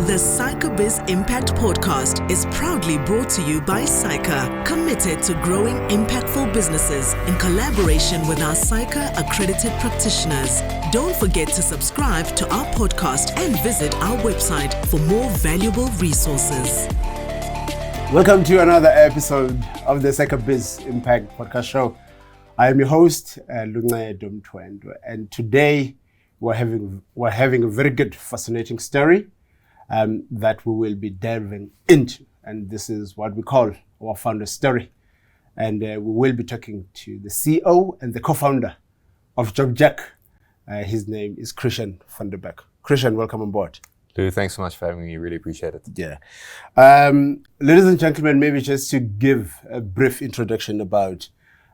The SAICA Biz Impact Podcast is proudly brought to you by SAICA, committed to growing impactful businesses in collaboration with our SAICA accredited practitioners. Don't forget to subscribe to our podcast and visit our website for more valuable resources. Welcome to another episode of the SAICA Biz Impact Podcast Show. I am your host, Luncedo Mthwendwe, and today we're having a very good, fascinating story that we will be delving into, and this is what we call our founder story. And we will be talking to the CEO and the co-founder of JobJack. His name is Christiaan van der Berg. Christiaan, welcome on board. Lou, thanks so much for having me. Really appreciate it. Yeah. Ladies and gentlemen, maybe just to give a brief introduction about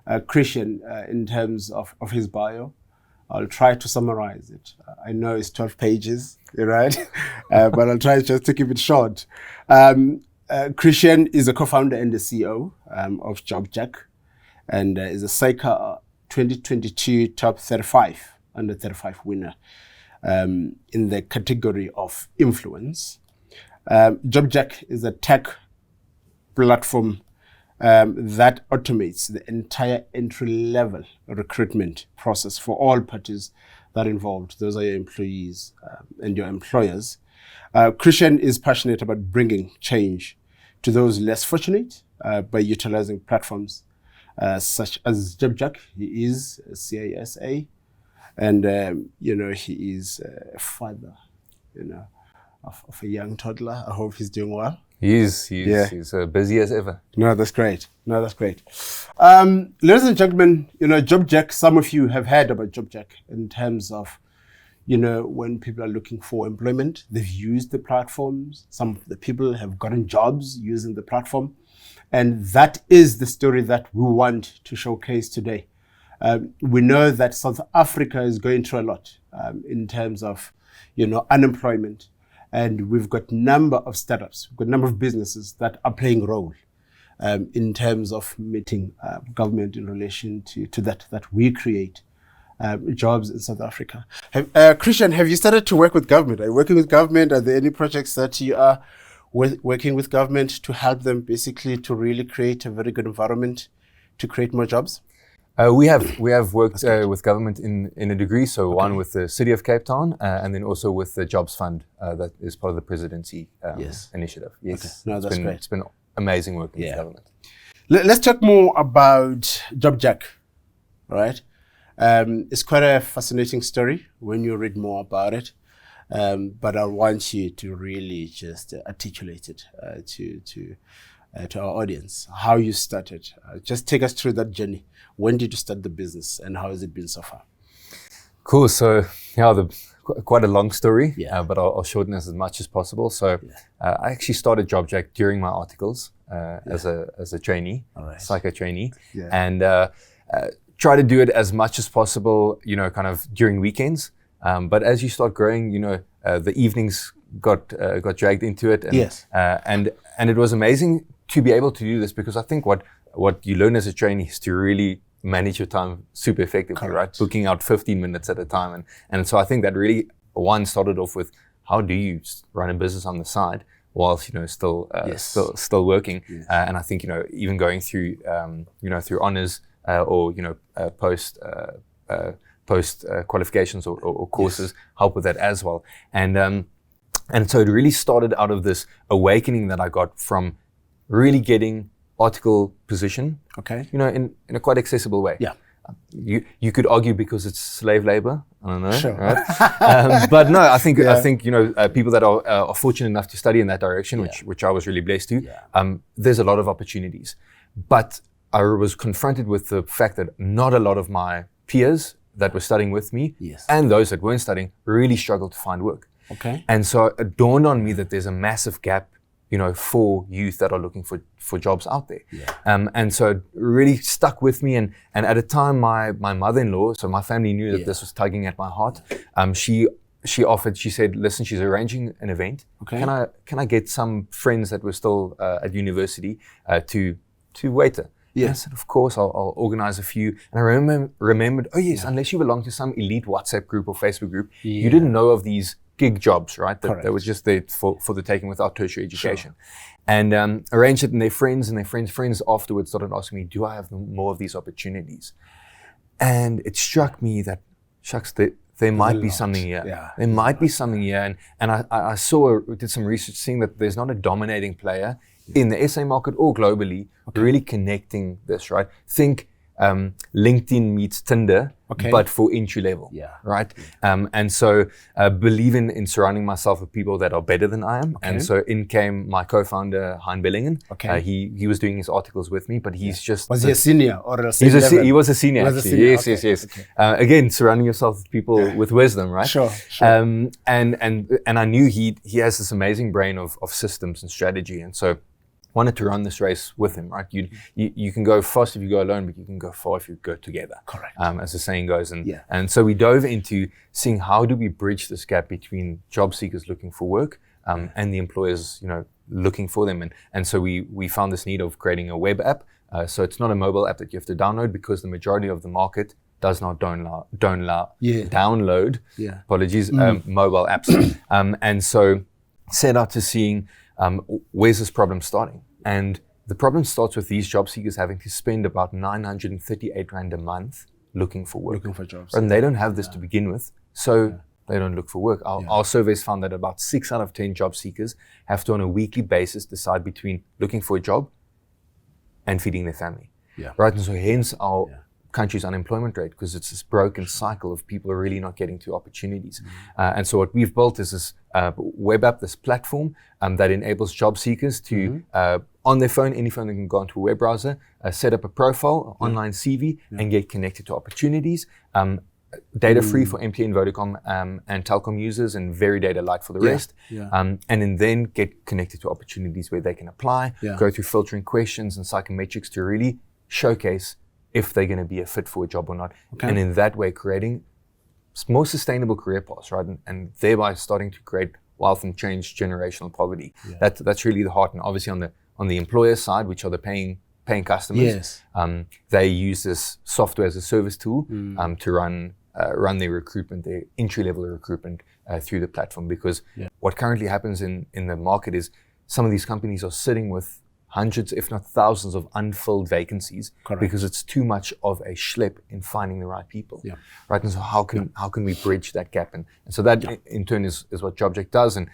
Christiaan in terms of his bio. I'll try to summarize it. I know it's 12 pages, right? But I'll try just to keep it short. Christiaan is a co-founder and the CEO of JobJack, and is a SAICA 2022 top 35, under 35 winner in the category of influence. JobJack is a tech platform that automates the entire entry-level recruitment process for all parties that are involved. Those are your employees and your employers. Christiaan is passionate about bringing change to those less fortunate by utilizing platforms such as JobJack. He is a CISA, and he is a father, of a young toddler. I hope he's doing well. He's busy as ever. No, that's great. Ladies and gentlemen, JobJack, some of you have heard about JobJack in terms of, when people are looking for employment, they've used the platforms. Some of the people have gotten jobs using the platform. And that is the story that we want to showcase today. We know that South Africa is going through a lot in terms of, unemployment. And we've got number of startups, we've got a number of businesses that are playing a role in terms of meeting government in relation to that we create jobs in South Africa. Christiaan, have you started to work with government? Are you working with government? Are there any projects that you are working with government to help them basically to really create a very good environment to create more jobs? We have worked with government in a degree, so one with the City of Cape Town and then also with the Jobs Fund that is part of the presidency initiative. Yes, okay. No, that's great. It's been amazing working with government. Let's talk more about JobJack, right? It's quite a fascinating story when you read more about it, but I want you to really just articulate it to our audience, how you started. Just take us through that journey. When did you start the business and how has it been so far? Cool. So, quite a long story, but I'll shorten it as much as possible. So, I actually started JobJack during my articles as a trainee, SAICA trainee, and try to do it as much as possible, kind of during weekends. But as you start growing, the evenings got dragged into it, and it was amazing to be able to do this, because I think what you learn as a trainee is to really manage your time super effectively, right? Booking out 15 minutes at a time. And so I think that really, started off with, how do you run a business on the side whilst, still working? Yes. And I think, even going through, through honors or, post qualifications or courses help with that as well. And so it really started out of this awakening that I got from really getting article position, in a quite accessible way. Yeah, you could argue because it's slave labor. I don't know, sure. Right? But no, I think people that are fortunate enough to study in that direction, which I was really blessed to. There's a lot of opportunities, but I was confronted with the fact that not a lot of my peers that were studying with me and those that weren't studying really struggled to find work. Okay, and so it dawned on me that there's a massive gap, for youth that are looking for jobs out there. And so it really stuck with me. And at a time, my mother-in-law, so my family knew that this was tugging at my heart. She said, listen, she's arranging an event. Okay. Can I get some friends that were still at university to waiter? Yeah. I said, of course, I'll organize a few. And I remembered, unless you belong to some elite WhatsApp group or Facebook group, you didn't know of these gig jobs, right? That were just there for the taking without tertiary education. And arranged it, and their friends afterwards started asking me, do I have more of these opportunities? And it struck me that, shucks, there might be something here. Yeah. There might be something here. And I did some research seeing that there's not a dominating player in the SA market or globally really connecting this, right? Think LinkedIn meets Tinder, but for entry level, right? And so believe in surrounding myself with people that are better than I am. And so in came my co-founder, H Bellingan. He was doing his articles with me, but he's just... Was he a senior or a senior level? He was a senior, actually. Yes. Again, surrounding yourself with people with wisdom, right? Sure. And I knew he has this amazing brain of systems and strategy. And so wanted to run this race with him, right? You can go fast if you go alone, but you can go far if you go together. Correct. As the saying goes. And so we dove into seeing how do we bridge this gap between job seekers looking for work and the employers, looking for them. And so we found this need of creating a web app. So it's not a mobile app that you have to download, because the majority of the market does not download mobile apps. And so set out to seeing where's this problem starting? And the problem starts with these job seekers having to spend about 938 Rand a month looking for work. Looking for jobs. And they don't have this to begin with, so they don't look for work. Our surveys found that about 6 out of 10 job seekers have to, on a weekly basis, decide between looking for a job and feeding their family. Right? And so hence our country's unemployment rate, because it's this broken cycle of people are really not getting to opportunities. And so what we've built is this web app, this platform that enables job seekers to, on their phone, any phone, they can go onto a web browser, set up a profile, online CV, and get connected to opportunities. Data free for MTN, Vodacom, and Telkom users, and very data light for the rest. And then get connected to opportunities where they can apply, go through filtering questions and psychometrics to really showcase if they're going to be a fit for a job or not. And in that way, creating more sustainable career paths, right? And thereby starting to create wealth and change generational poverty. That's really the heart. And obviously on the employer side, which are the paying customers, they use this software as a service tool to run their recruitment, their entry-level recruitment through the platform. Because what currently happens in the market is some of these companies are sitting with hundreds, if not thousands, of unfilled vacancies because it's too much of a schlep in finding the right people. Right? And so how can we bridge that gap? And so that in turn is what JobJack does. And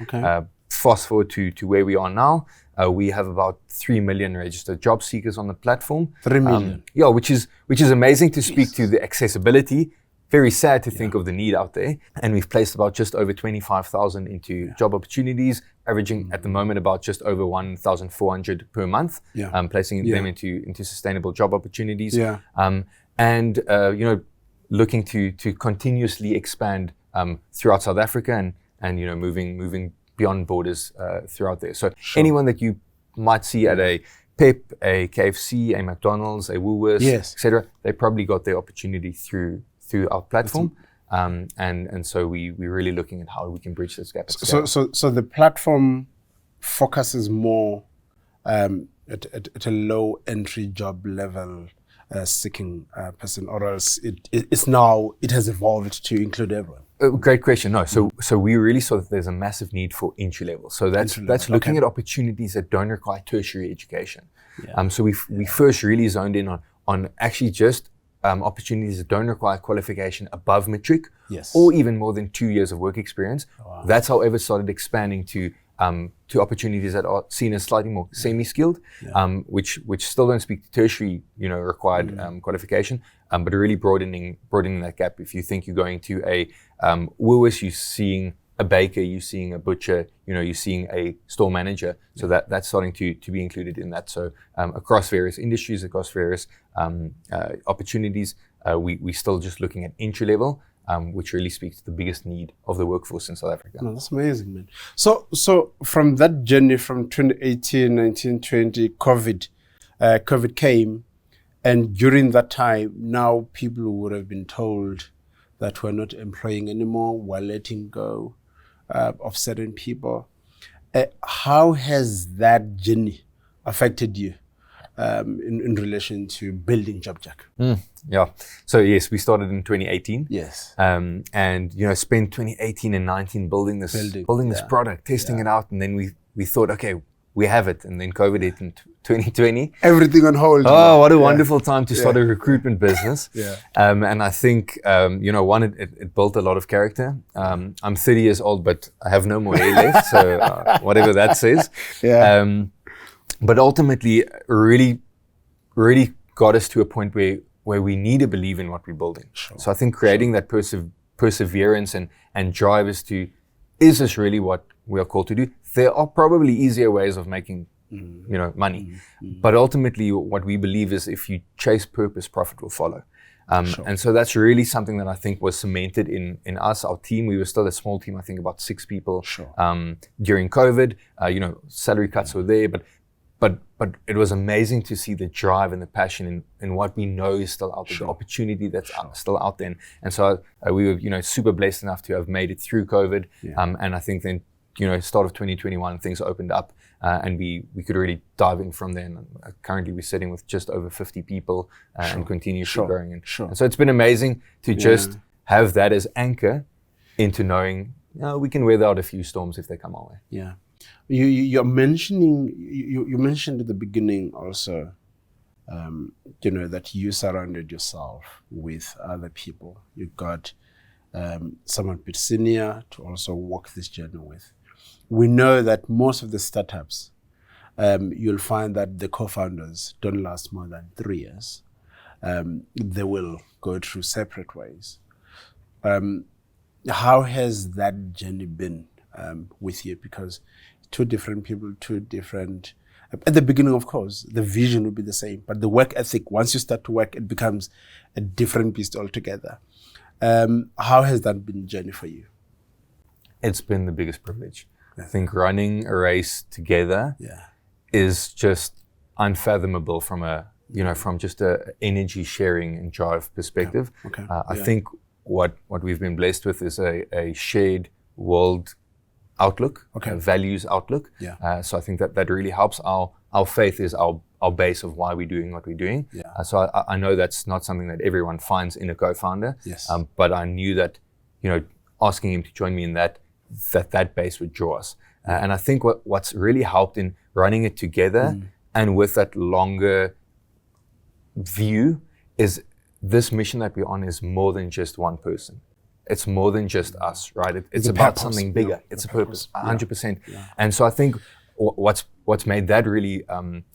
fast forward to where we are now, we have about 3 million registered job seekers on the platform. 3 million. Which is amazing to speak to the accessibility. Very sad to think of the need out there. And we've placed about just over 25,000 into job opportunities, averaging at the moment about just over 1,400 per month, placing them into sustainable job opportunities. And looking to continuously expand throughout South Africa and moving beyond borders throughout there. So anyone that you might see at a Pep, a KFC, a McDonald's, a Woolworths, etc., they probably got their opportunity through our platform. And so we're really looking at how we can bridge this gap. So the platform focuses more at a low entry job level seeking person, or else it has evolved to include everyone. Great question. No, so we really saw that there's a massive need for entry level. So that's looking at opportunities that don't require tertiary education. So we first really zoned in on actually just opportunities that don't require qualification above matric, or even more than 2 years of work experience. That's however started expanding to opportunities that are seen as slightly more semi-skilled, which still don't speak to tertiary, required qualification, but really broadening that gap. If you think you're going to a Woolworths, you're seeing a baker, you're seeing a butcher, you're seeing a store manager. So that's starting to be included in that. So across various industries, across various opportunities, we're still just looking at entry level, which really speaks to the biggest need of the workforce in South Africa. No, that's amazing, man. So from that journey from 2018, 19, 20, COVID came, and during that time, now people would have been told that we're not employing anymore, we're letting go of certain people. How has that journey affected you? in relation to building JobJack? Yeah. So yes, we started in 2018. Yes. And spent 2018 and 19 building this product, testing it out, and then we thought, okay, we have it, and then COVID hit in 2020. Everything on hold. Oh, what a wonderful time to start a recruitment business. Yeah. And I think, one, it built a lot of character. I'm 30 years old, but I have no more hair left, so whatever that says. Yeah. But ultimately, really, really got us to a point where we need to believe in what we're building. Sure. So I think creating that perseverance and drive is this really what we are called to do? There are probably easier ways of making money. But ultimately, what we believe is if you chase purpose, profit will follow. And so that's really something that I think was cemented in us, our team. We were still a small team, I think about 6 people. Sure. During COVID. Salary cuts were there, but it was amazing to see the drive and the passion in what we know is still out there, the opportunity that's still out there. And so we were, super blessed enough to have made it through COVID. Yeah. And I think then, start of 2021, things opened up and we could really dive in from there. And currently we're sitting with just over 50 people and continue growing. And so it's been amazing to just have that as anchor into knowing we can weather out a few storms if they come our way. Yeah. You mentioned at the beginning also, that you surrounded yourself with other people. You got someone a bit senior to also walk this journey with. We know that most of the startups, you'll find that the co-founders don't last more than 3 years. They will go through separate ways. How has that journey been with you? Because 2 different people, 2 different... At the beginning, of course, the vision will be the same, but the work ethic, once you start to work, it becomes a different beast altogether. How has that been a journey for you? It's been the biggest privilege. I think running a race together is just unfathomable from from just a energy sharing and drive perspective. Okay. I think what we've been blessed with is a shared world outlook, a values outlook. Yeah. So I think that really helps. Our faith is our base of why we're doing what we're doing. Yeah. So I know that's not something that everyone finds in a co-founder. Yes. But I knew that, asking him to join me in that base would draw us. And I think what's really helped in running it together and with that longer view is this mission that we're on is more than just one person. It's more than just us, right? It's about purpose. Something bigger. Yeah, it's a purpose, 100%. Yeah. And so I think what's made that really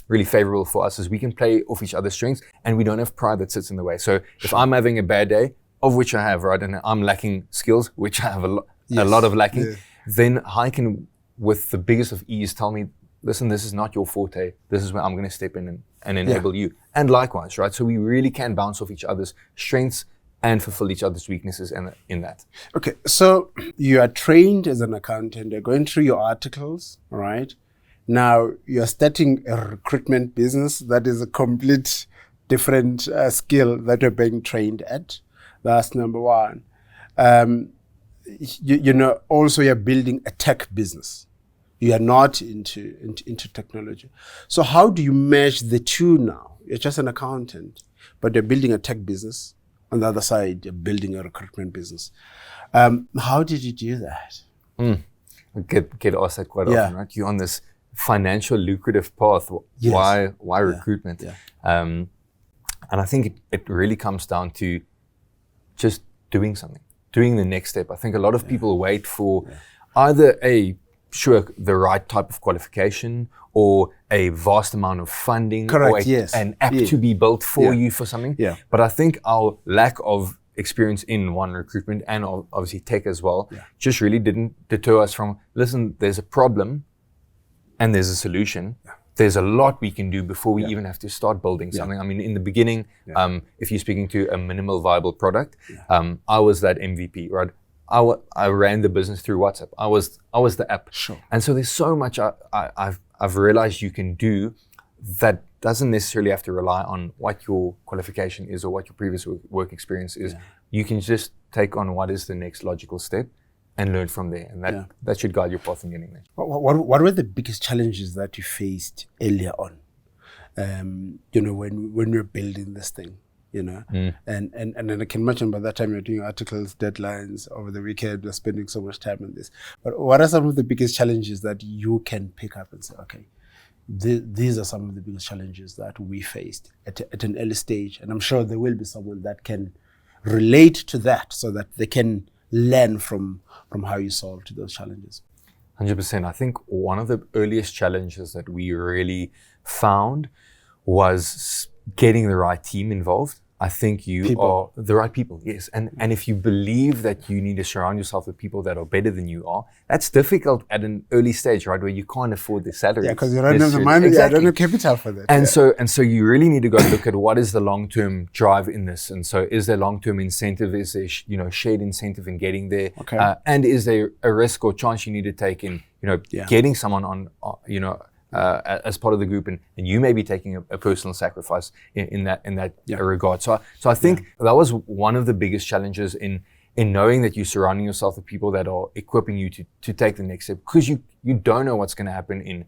really favorable for us is we can play off each other's strengths and we don't have pride that sits in the way. So if I'm having a bad day, of which I have, right, and I'm lacking skills, which I have a lot of lacking, then I can, with the biggest of ease, tell me, listen, this is not your forte. This is where I'm going to step in and enable you. And likewise, right? So we really can bounce off each other's strengths and fulfill each other's weaknesses in that. Okay, so you are trained as an accountant. You're going through your articles, all right? Now you're starting a recruitment business that is a complete different skill that you're being trained at. That's number one. Also you're building a tech business. You are not into technology. So how do you merge the two now? You're just an accountant, but you're building a tech business. On the other side, you're building a recruitment business. How did you do that? Get asked that quite often, right? You're on this financial lucrative path. Why recruitment? Yeah. And I think it really comes down to just doing something, doing the next step. I think a lot of people wait for either the right type of qualification or a vast amount of funding or an app to be built for you for something. Yeah. But I think our lack of experience in recruitment and obviously tech as well just really didn't deter us from, listen, there's a problem and there's a solution. Yeah. There's a lot we can do before we even have to start building something. I mean, in the beginning, if you're speaking to a minimal viable product, I was that MVP, right? I ran the business through WhatsApp. I was the app. Sure. And so there's so much I've realized you can do that doesn't necessarily have to rely on what your qualification is or what your previous work experience is. Yeah. You can just take on what is the next logical step and learn from there. And that should guide your path in getting there. What were the biggest challenges that you faced earlier on? when we're building this thing, and then I can imagine by that time you're doing articles, deadlines over the weekend, you're spending so much time on this. But what are some of the biggest challenges that you can pick up and say, okay, these are some of the biggest challenges that we faced at an early stage? And I'm sure there will be someone that can relate to that so that they can learn from how you solved those challenges. 100%. I think one of the earliest challenges that we really found was getting the right team involved. I think you are the right people, yes. And if you believe that you need to surround yourself with people that are better than you are, that's difficult at an early stage, right, where you can't afford the salary. Yeah, because you don't have the money, exactly. You don't have capital for that. And so you really need to go look at what is the long-term drive in this. And so is there long-term incentive? Is there shared incentive in getting there? Okay. And is there a risk or chance you need to take in getting someone on as part of the group, and you may be taking a personal sacrifice in that regard. So I think that was one of the biggest challenges in knowing that you're surrounding yourself with people that are equipping you to take the next step, because you don't know what's going to happen in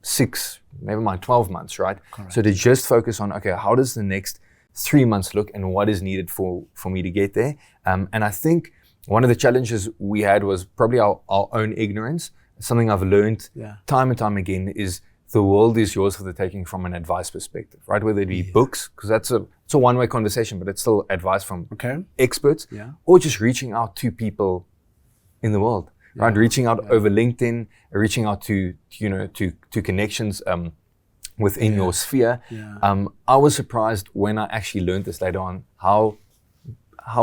6, never mind 12 months, right? Correct. So to just focus on, okay, how does the next 3 months look and what is needed for me to get there? And I think one of the challenges we had was probably our own ignorance. Something I've learned time and time again is the world is yours for the taking from an advice perspective, right? Whether it be books, because it's a one-way conversation, but it's still advice from experts, or just reaching out to people in the world, right? Reaching out over LinkedIn, reaching out to connections within your sphere. I was surprised when I actually learned this later on how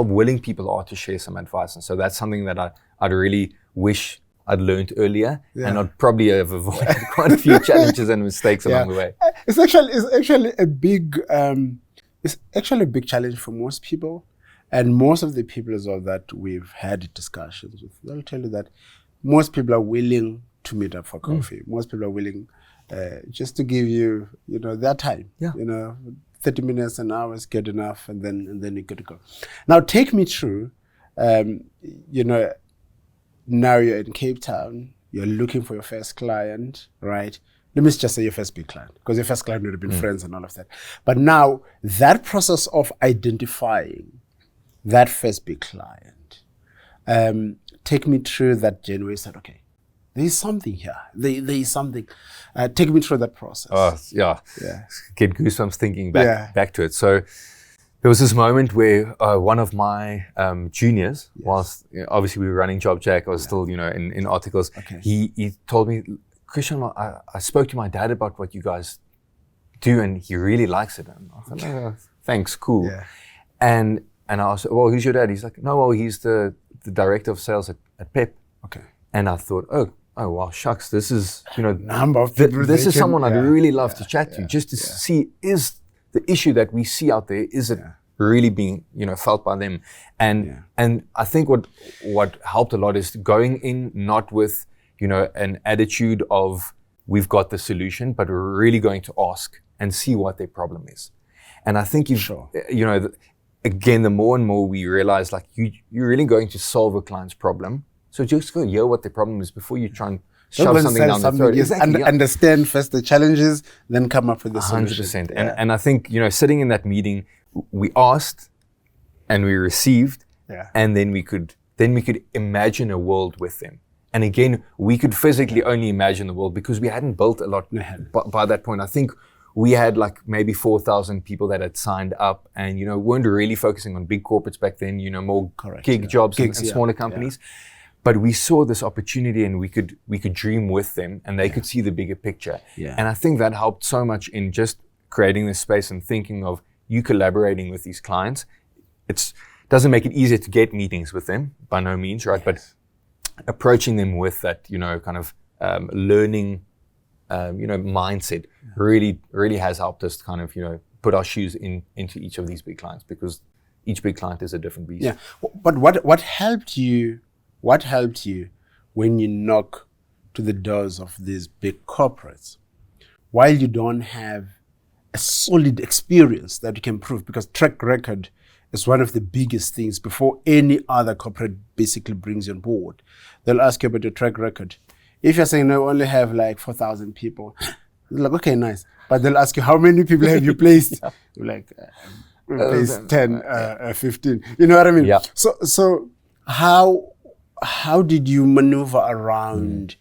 willing people are to share some advice, and so that's something that I'd really wish I'd learned earlier, and I'd probably have avoided quite a few challenges and mistakes along the way. It's actually a big challenge for most people, and most of the people as well that we've had discussions with, they'll tell you that most people are willing to meet up for coffee. Most people are willing just to give you, their time. 30 minutes, an hour is good enough, and then you're good to go. Now take me through, now you're in Cape Town, you're looking for your first client, right? Let me just say your first big client, because your first client would have been friends and all of that. But now that process of identifying that first big client, take me through that journey where you said, okay, there is something here. There is something. Take me through that process. Oh, yeah. Get goosebumps thinking back to it. So there was this moment where one of my juniors, whilst obviously we were running JobJack, I was still, in articles. Okay. He told me, Christiaan, I spoke to my dad about what you guys do, and he really likes it. And I thought, oh, thanks, cool. Yeah. And I was, well, who's your dad? He's like, no, well, he's the director of sales at Pep. Okay. And I thought, oh wow, shucks, this is, number of people this is someone I'd really love to chat to, just to see, is the issue that we see out there, is it really being, felt by them? And I think what helped a lot is going in not with, an attitude of we've got the solution, but we're really going to ask and see what their problem is. And I think again, the more and more we realize, like, you're really going to solve a client's problem. So just go hear what the problem is before you try and shove something down the throat. Exactly. Understand first the challenges, then come up with the solution. 100%. And I think, sitting in that meeting, we asked and we received, and then we could imagine a world with them. And again, we could physically only imagine the world because we hadn't built a lot by that point. I think we had like maybe 4,000 people that had signed up, and weren't really focusing on big corporates back then, more gig jobs and smaller companies. But we saw this opportunity, and we could dream with them, and they could see the bigger picture. And I think that helped so much in just creating this space and thinking of you collaborating with these clients. It doesn't make it easier to get meetings with them, by no means, right? But approaching them with that, kind of learning, mindset really has helped us kind of, put our shoes into each of these big clients, because each big client is a different beast. Yeah, but what helped you? What helped you when you knock to the doors of these big corporates, while you don't have a solid experience that you can prove? Because track record is one of the biggest things before any other corporate basically brings you on board. They'll ask you about your track record. If you're saying, no, I only have like 4,000 people, like, okay, nice. But they'll ask you, how many people have you placed? You're like, we placed 10, 15. You know what I mean? Yeah. So how did you maneuver around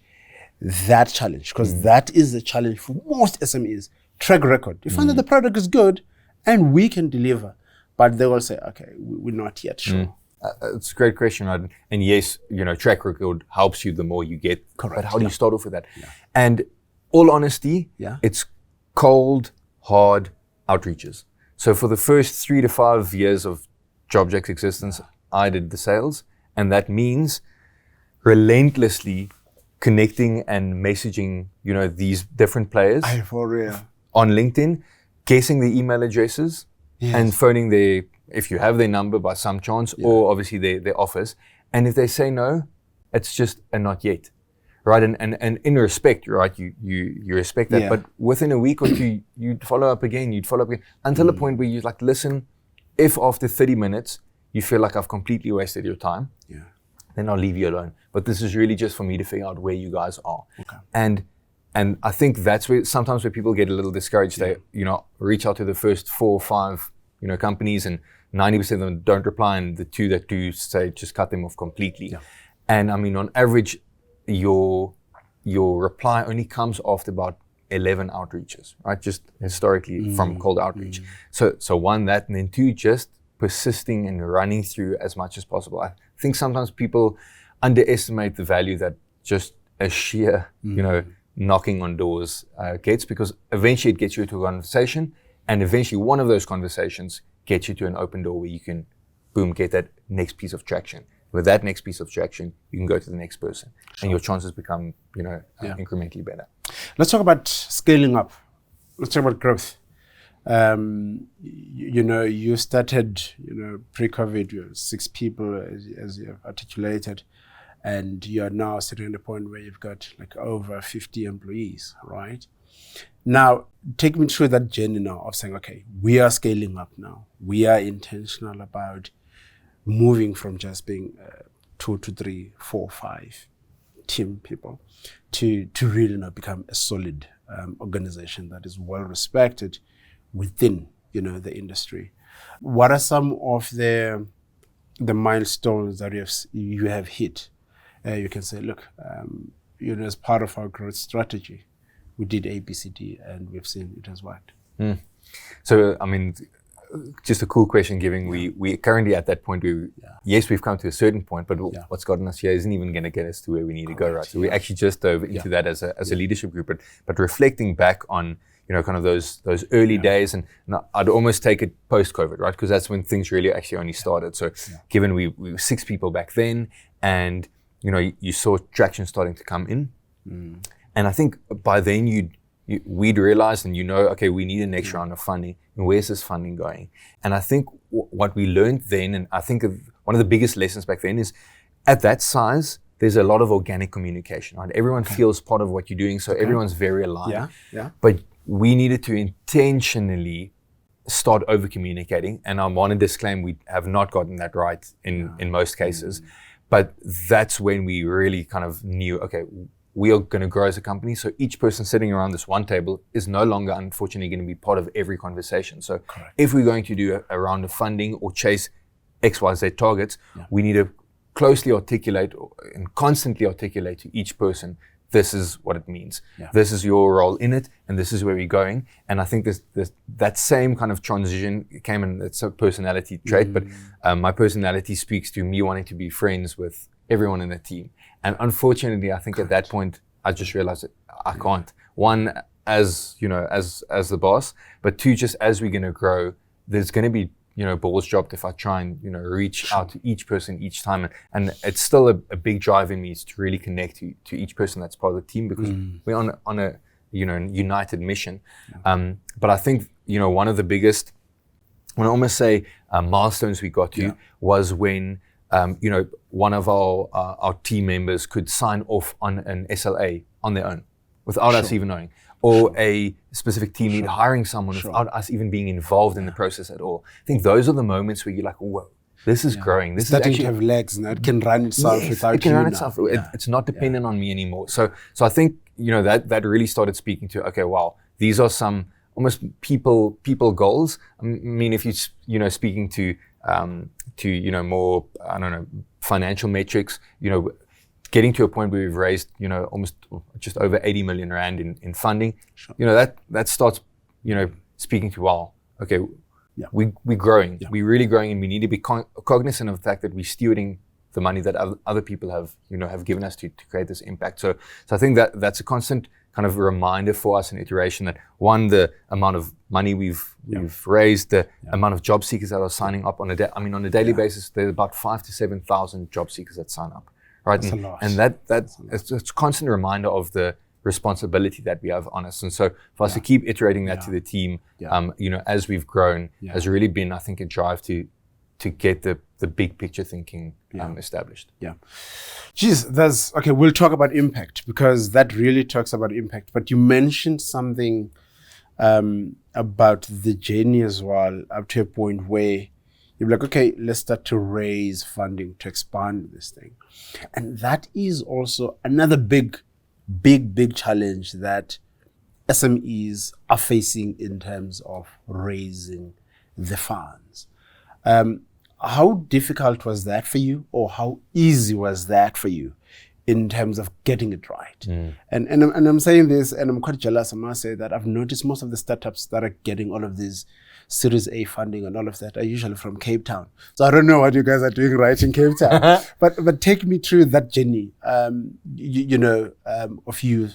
that challenge? Because that is the challenge for most SMEs. Track record. You find that the product is good and we can deliver, but they will say, okay, we're not yet sure. It's a great question, right? And yes, track record helps you the more you get. Correct. But how do you start off with that? Yeah. And all honesty, it's cold, hard outreaches. So for the first 3 to 5 years of JobJack's existence, I did the sales, and that means relentlessly connecting and messaging, these different players For real. on LinkedIn, guessing the email addresses, and phoning if you have their number by some chance, or obviously their office. And if they say no, it's just a not yet, right? And in respect, right, you respect that. But within a week or two, you'd follow up again, until the point where you like, listen, if after 30 minutes you feel like I've completely wasted your time, then I'll leave you alone. But this is really just for me to figure out where you guys are. Okay. And I think that's where sometimes people get a little discouraged. They, reach out to the first 4 or 5, companies, and 90% of them don't reply, and the 2 that do say just cut them off completely. Yeah. And I mean, on average, your reply only comes after about 11 outreaches, right? Just historically from cold outreach. So 1, that, and then 2, just persisting and running through as much as possible. I think sometimes people underestimate the value that just a sheer, knocking on doors gets, because eventually it gets you to a conversation, and eventually one of those conversations gets you to an open door where you can, boom, get that next piece of traction. With that next piece of traction, you can go to the next person, and your chances become, incrementally better. Let's talk about scaling up. Let's talk about growth. You started, pre-COVID, you were 6 people, as you have articulated, and you are now sitting at a point where you've got like over 50 employees, right? Now, take me through that journey now of saying, okay, we are scaling up now. We are intentional about moving from just being 2 to 3, 4, 5 team people to really now become a solid organization that is well respected within, the industry. What are some of the milestones that you have hit? You can say, look, as part of our growth strategy, we did A, B, C, D, and we've seen it has worked. So, I mean, just a cool question, given we currently at that point where, yes, we've come to a certain point, but what's gotten us here isn't even going to get us to where we need to go, right? So we actually just dove into that as a leadership group, but reflecting back on, kind of those early days, and I'd almost take it post-COVID, right? Because that's when things really actually only started. So given we were 6 people back then, and, you saw traction starting to come in. And I think by then we'd realized, and okay, we need a next round of funding, and where's this funding going? And I think what we learned then, and I think one of the biggest lessons back then is, at that size, there's a lot of organic communication, right? Everyone feels part of what you're doing, so everyone's very aligned. But we needed to intentionally start over communicating, and I want to disclaim we have not gotten that right in most cases. But that's when we really kind of knew, okay, we are going to grow as a company. So each person sitting around this one table is no longer, unfortunately, going to be part of every conversation. So if we're going to do a round of funding or chase XYZ targets, we need to closely articulate and constantly articulate to each person, this is what it means. This is your role in it, and this is where we're going. And I think that same kind of transition came, and it's a personality trait, but my personality speaks to me wanting to be friends with everyone in the team. And unfortunately, I think at that point, I just realized that I can't. 1, as as the boss, but 2, just as we're going to grow, there's going to be, balls dropped if I try and, reach out to each person each time. And it's still a big drive in me is to really connect to each person that's part of the team, because we're on a, united mission. But I think, one of the biggest, I want to almost say milestones we got to was when, one of our team members could sign off on an SLA on their own without us even knowing, or a specific team lead hiring someone without us even being involved in the process at all. I think those are the moments where you're like, whoa, this is growing. This starting is actually to have legs, and it can run itself without it can you run now. itself. It's not dependent on me anymore. So I think, that really started speaking to, okay, wow, these are some almost people goals. I mean, if you speaking to more, I don't know, financial metrics, getting to a point where we've raised, almost just over 80 million rand in funding, Sure. That starts, speaking to, wow, okay, Yeah. we're growing, Yeah. we're really growing, and we need to be cognizant of the fact that we're stewarding the money that other people have given us to create this impact. So I think that's a constant kind of reminder for us, an iteration that, one, the amount of money we've raised, the amount of job seekers that are signing up on a daily basis, there's about 5,000 to 7,000 job seekers that sign up, right? That's a lot. And it's a constant reminder of the responsibility that we have on us. And so for us to keep iterating that to the team, as we've grown, has really been, I think, a drive to get the big picture thinking established. Yeah. Geez, we'll talk about impact, because that really talks about impact. But you mentioned something about the journey as well, up to a point where you're like, okay, let's start to raise funding to expand this thing. And that is also another big challenge that SMEs are facing in terms of raising the funds. How difficult was that for you, or how easy was that for you in terms of getting it right? And I'm saying this, and I'm quite jealous, I must say, that I've noticed most of the startups that are getting all of these Series A funding and all of that are usually from Cape Town. So I don't know what you guys are doing right in Cape Town, but take me through that journey, of you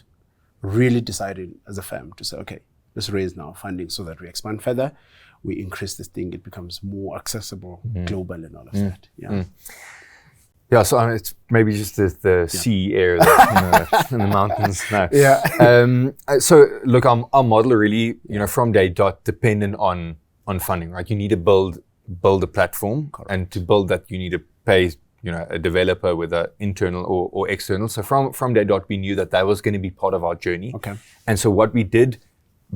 really deciding as a firm to say, okay, let's raise now funding so that we expand further, we increase this thing, it becomes more accessible, global, and all of that. Yeah. Yeah, so it's maybe just the sea air in the mountains. No. Yeah. So look, our model really, from day dot, dependent on funding, right? You need to build a platform. Correct. And to build that, you need to pay, a developer, whether internal or external. So from day dot, we knew that was going to be part of our journey. Okay. And so what we did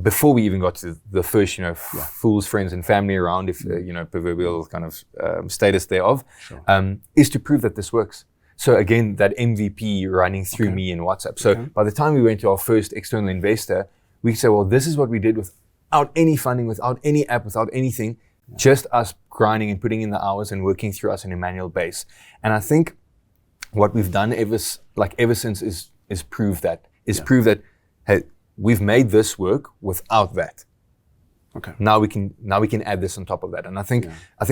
before we even got to the first, fools, friends, and family around, if proverbial kind of status thereof, is to prove that this works. So again, that MVP running through me in WhatsApp. So by the time we went to our first external investor, we could say, well, this is what we did without any funding, without any app, without anything, just us grinding and putting in the hours and working through us on a manual base. And I think what we've done ever since is prove that, hey, we've made this work without that. Okay. Now we can add this on top of that. And I think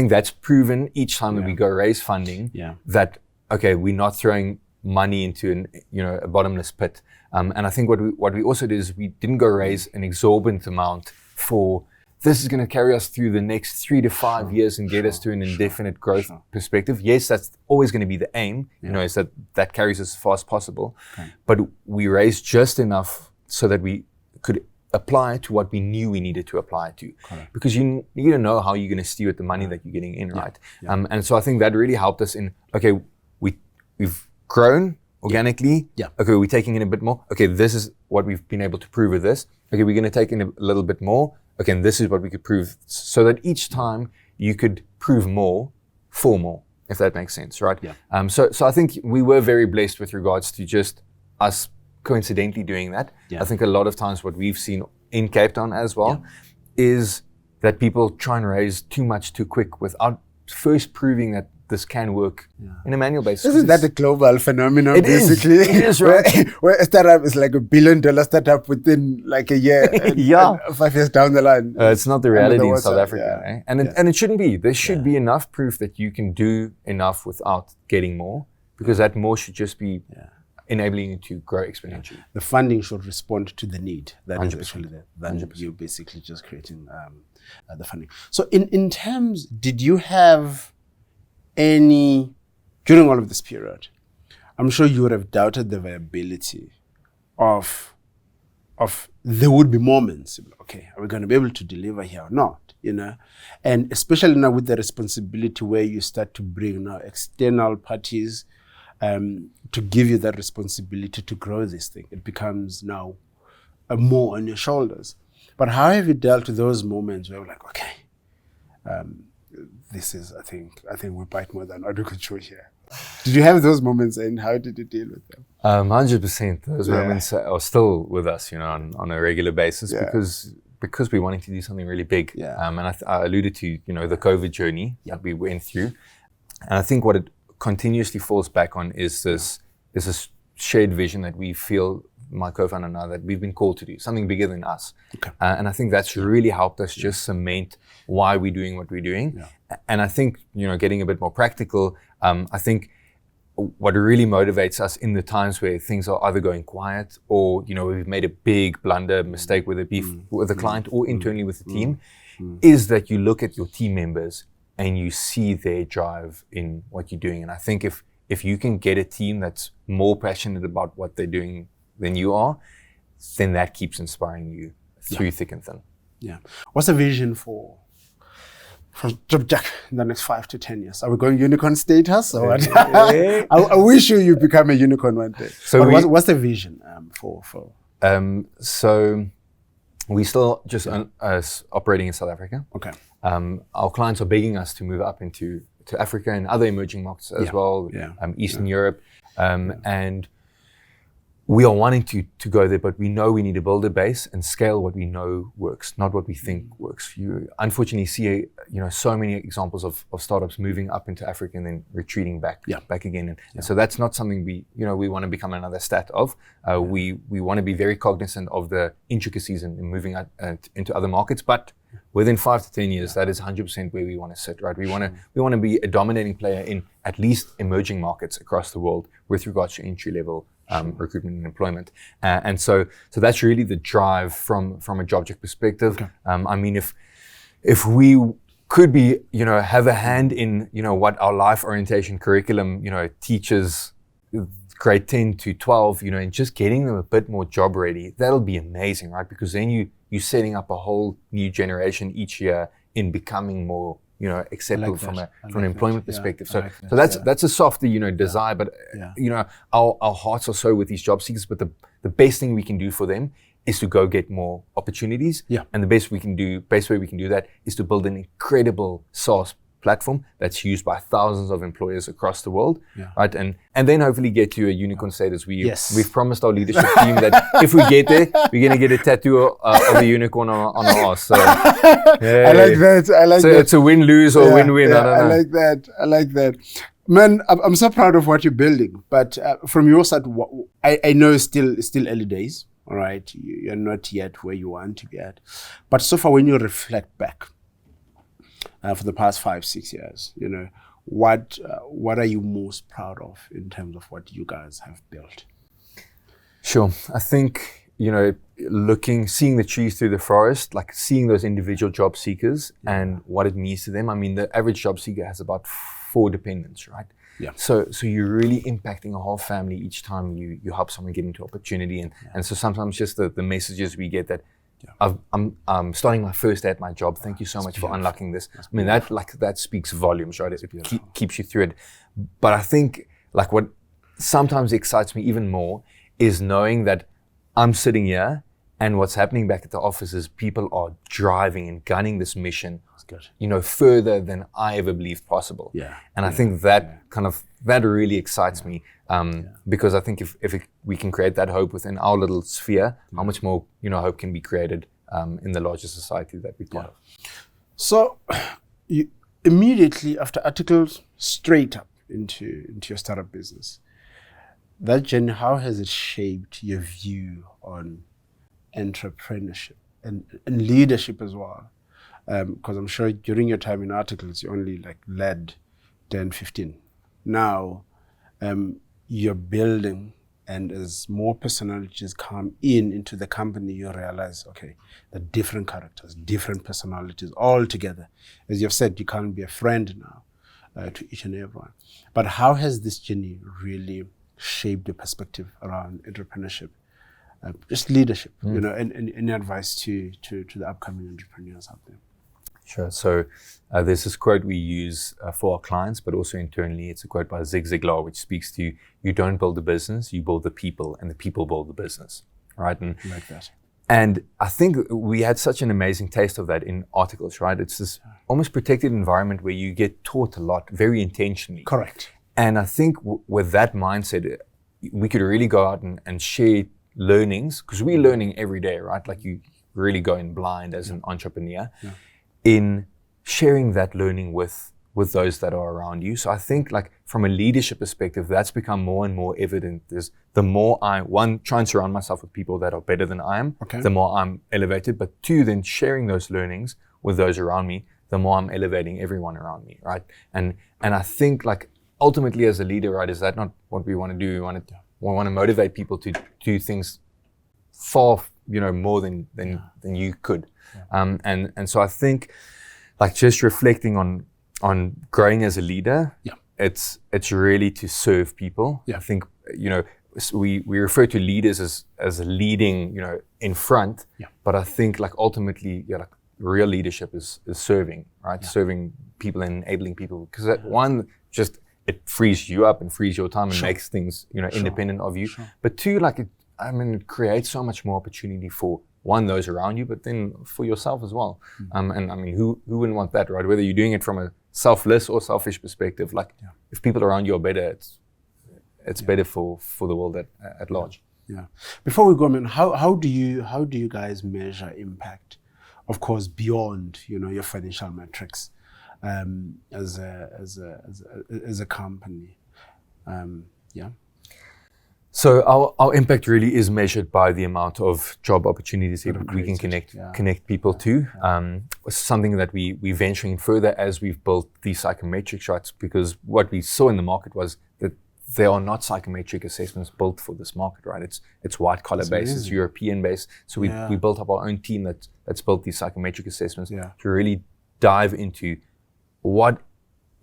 that's proven each time that we go raise funding that, okay, we're not throwing money into a bottomless pit. And I think what we also did is we didn't go raise an exorbitant amount for this is going to carry us through the next 3 to 5 years and get us to an indefinite growth perspective. Yes, that's always going to be the aim, is that carries us as far as possible. Okay. But we raised just enough so that we could apply to what we knew we needed to apply to. Correct. Because you need to know how you're going to steward the money that you're getting in, right? Yeah. And so I think that really helped us in, okay, we've grown organically. Yeah. Okay, we're taking in a bit more. Okay, this is what we've been able to prove with this. Okay, we're going to take in a little bit more. Okay, and this is what we could prove. So that each time you could prove more for more, if that makes sense, right? Yeah. So I think we were very blessed with regards to just us coincidentally doing that. I think a lot of times what we've seen in Cape Town as well is that people try and raise too much too quick without first proving that this can work in a manual basis. Isn't that a global phenomenon? It basically? It is, right? Where a startup is like $1 billion startup within like a year, and 5 years down the line. It's not the reality in South Africa, eh? And it shouldn't be. There should be enough proof that you can do enough without getting more, because that more should just be enabling you to grow exponentially. The funding should respond to the need. That 100%. Is actually then you're basically just creating the funding. So in terms, did you have any, during all of this period, I'm sure you would have doubted the viability of there would be moments, okay, are we going to be able to deliver here or not, And especially now with the responsibility where you start to bring now external parties to give you that responsibility to grow this thing. It becomes now more on your shoulders. But how have you dealt with those moments where you're like, okay, this is, I think we bite more than what we could chew here? Did you have those moments, and how did you deal with them? 100%. Those moments are still with us, on a regular basis because we're wanting to do something really big. And I alluded to, the COVID journey that we went through. And I think what it continuously falls back on is this shared vision that we feel, my co-founder and I, that we've been called to do, something bigger than us. And I think that's really helped us just cement why we're doing what we're doing. And I think, getting a bit more practical, I think what really motivates us in the times where things are either going quiet or, we've made a big blunder, mistake, whether it be with a client or internally with the team, is that you look at your team members and you see their drive in what you're doing. And I think if you can get a team that's more passionate about what they're doing than you are, then that keeps inspiring you through thick and thin. What's the vision for JobJack in the next 5 to 10 years? Are we going unicorn status or what? I wish you become a unicorn one day. So what's the vision for? So we still just operating in South Africa. Our clients are begging us to move up into Africa and other emerging markets as well, Eastern Europe, and we are wanting to go there, but we know we need to build a base and scale what we know works, not what we think works. You unfortunately see, so many examples of startups moving up into Africa and then retreating back again. And so that's not something we want to become another stat of. We want to be very cognizant of the intricacies in moving out into other markets, but within 5 to 10 years, that is 100% where we want to sit, right? We want to be a dominating player in at least emerging markets across the world with regards to entry level recruitment and employment. And so that's really the drive from a JobJack perspective. I mean, if we could be, have a hand in, what our life orientation curriculum, teaches grade 10 to 12, and just getting them a bit more job ready, that'll be amazing, right? Because then you're setting up a whole new generation each year in becoming more, acceptable from an employment perspective. So that's a softer, desire, but our hearts are so with these job seekers, but the best thing we can do for them is to go get more opportunities. And the best way we can do that is to build an incredible SaaS platform that's used by thousands of employers across the world, right? And then hopefully get to a unicorn status. We've promised our leadership team that if we get there, we're going to get a tattoo of a unicorn on our arse. So, I like that. So it's a win-lose or win-win. I don't know. I like that. Man, I'm so proud of what you're building. But from your side, I know it's still early days. All right, you're not yet where you want to be at. But so far, when you reflect back, for the past 5-6 years, what are you most proud of in terms of what you guys have built? Sure. I think, seeing the trees through the forest, like seeing those individual job seekers and what it means to them. I mean, the average job seeker has about 4 dependents, right? So you're really impacting a whole family each time you help someone get into opportunity. And so sometimes just the messages we get that, I'm starting my first day at my job. Thank you so much for unlocking this. I mean, that speaks volumes, right? It keeps you through it. But I think what sometimes excites me even more is knowing that I'm sitting here and what's happening back at the office is people are driving and gunning this mission, further than I ever believed possible. And I think that that really excites me. Because I think if we can create that hope within our little sphere, how much more hope can be created in the larger society that we're part of. So you immediately after articles, straight up into your startup business. That journey, how has it shaped your view on entrepreneurship and leadership as well? Because I'm sure during your time in articles, you only led 10, 15. Now, you're building, and as more personalities come into the company, you realize, okay, the different characters, different personalities all together. As you've said, you can't be a friend now to each and everyone. But how has this journey really shaped the perspective around entrepreneurship, just leadership, and any advice to the upcoming entrepreneurs out there? Sure. So there's this quote we use for our clients, but also internally. It's a quote by Zig Ziglar, which speaks to you don't build the business, you build the people, and the people build the business, right? And like that. And I think we had such an amazing taste of that in articles, right? It's this almost protected environment where you get taught a lot very intentionally. Correct. And I think with that mindset, we could really go out and share learnings, because we're learning every day, right? Like you really go in blind as an entrepreneur in sharing that learning with those that are around you. So I think like from a leadership perspective, that's become more and more evident. Is the more I, one, try and surround myself with people that are better than I am, the more I'm elevated. But two, then sharing those learnings with those around me, the more I'm elevating everyone around me, right? And I think like ultimately as a leader, right, is that not what we want to do? We want to motivate people to do things far, more than you could. And so I think like just reflecting on growing as a leader, it's really to serve people. I think, we refer to leaders as leading, in front, but I think like ultimately, like real leadership is serving, right? Serving people and enabling people, because that one, just it frees you up and frees your time and makes things, independent of you. But two, like it creates so much more opportunity for one, those around you, but then for yourself as well. And I mean, who wouldn't want that, right? Whether you're doing it from a selfless or selfish perspective, like if people around you are better, it's better for the world at large. Before we go, man, how do you guys measure impact? Of course, beyond your financial metrics, as a company. So our impact really is measured by the amount of job opportunities that we can connect people to. Something that we're venturing further as we've built these psychometric shots, because what we saw in the market was that there are not psychometric assessments built for this market, right? It's white collar based, it's European based. So we built up our own team that's built these psychometric assessments to really dive into what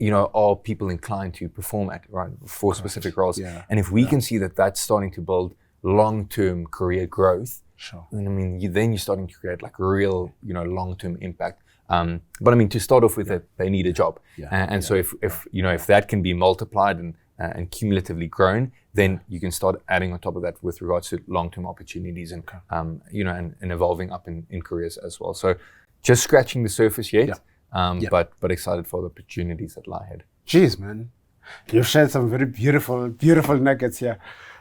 are people inclined to perform at, right, for specific roles. And if we can see that that's starting to build long-term career growth, then I mean, then you're starting to create like real, long-term impact. But I mean, to start off with, they need a job, and so if that can be multiplied and cumulatively grown, then you can start adding on top of that with regards to long-term opportunities and and evolving up in careers as well. So just scratching the surface yet. But excited for the opportunities that lie ahead. Jeez, man, you've shared some very beautiful nuggets here.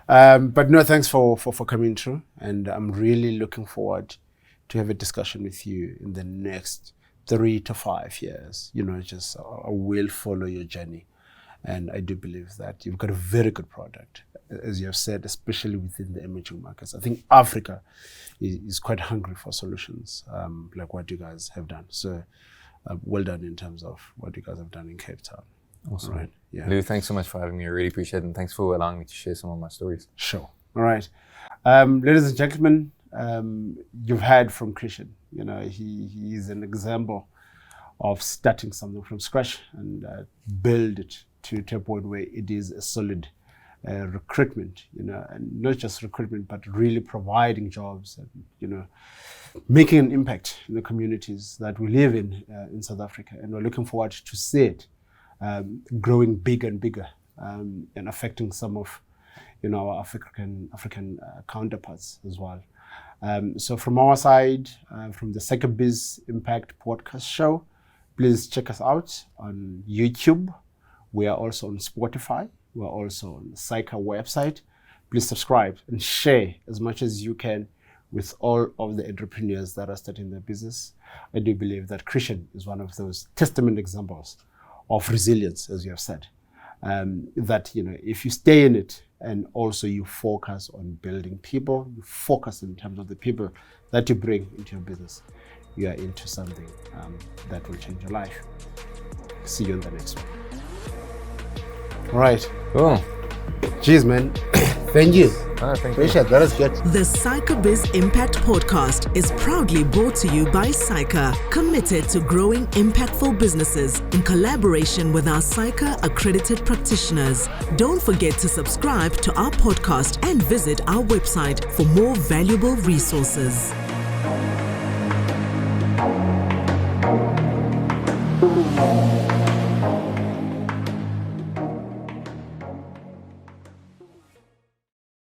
But no, thanks for coming through, and I'm really looking forward to have a discussion with you in the next 3 to 5 years. I will follow your journey, and I do believe that you've got a very good product, as you have said, especially within the emerging markets. I think Africa is quite hungry for solutions, like what you guys have done. So. Well done in terms of what you guys have done in Cape Town. Awesome. Right. Lou, thanks so much for having me. I really appreciate it, and thanks for allowing me to share some of my stories. Sure. All right. Ladies and gentlemen, you've heard from Christiaan. He is an example of starting something from scratch and build it to a point where it is a solid recruitment, and not just recruitment, but really providing jobs and, making an impact in the communities that we live in South Africa. And we're looking forward to see it growing bigger and bigger, and affecting some of, our African counterparts as well. So from our side, from the SAICA Biz Impact Podcast Show, please check us out on YouTube. We are also on Spotify. We're also on the SAICA website. Please subscribe and share as much as you can with all of the entrepreneurs that are starting their business. I do believe that Christiaan is one of those testament examples of resilience, as you have said. That, if you stay in it and also you focus on building people, you focus in terms of the people that you bring into your business, you are into something that will change your life. See you in the next one. All right. Cool. Cheers, man. Thank you. Thank you. Appreciate that. That was good. The SAICA Biz Impact Podcast is proudly brought to you by SAICA, committed to growing impactful businesses in collaboration with our SAICA accredited practitioners. Don't forget to subscribe to our podcast and visit our website for more valuable resources.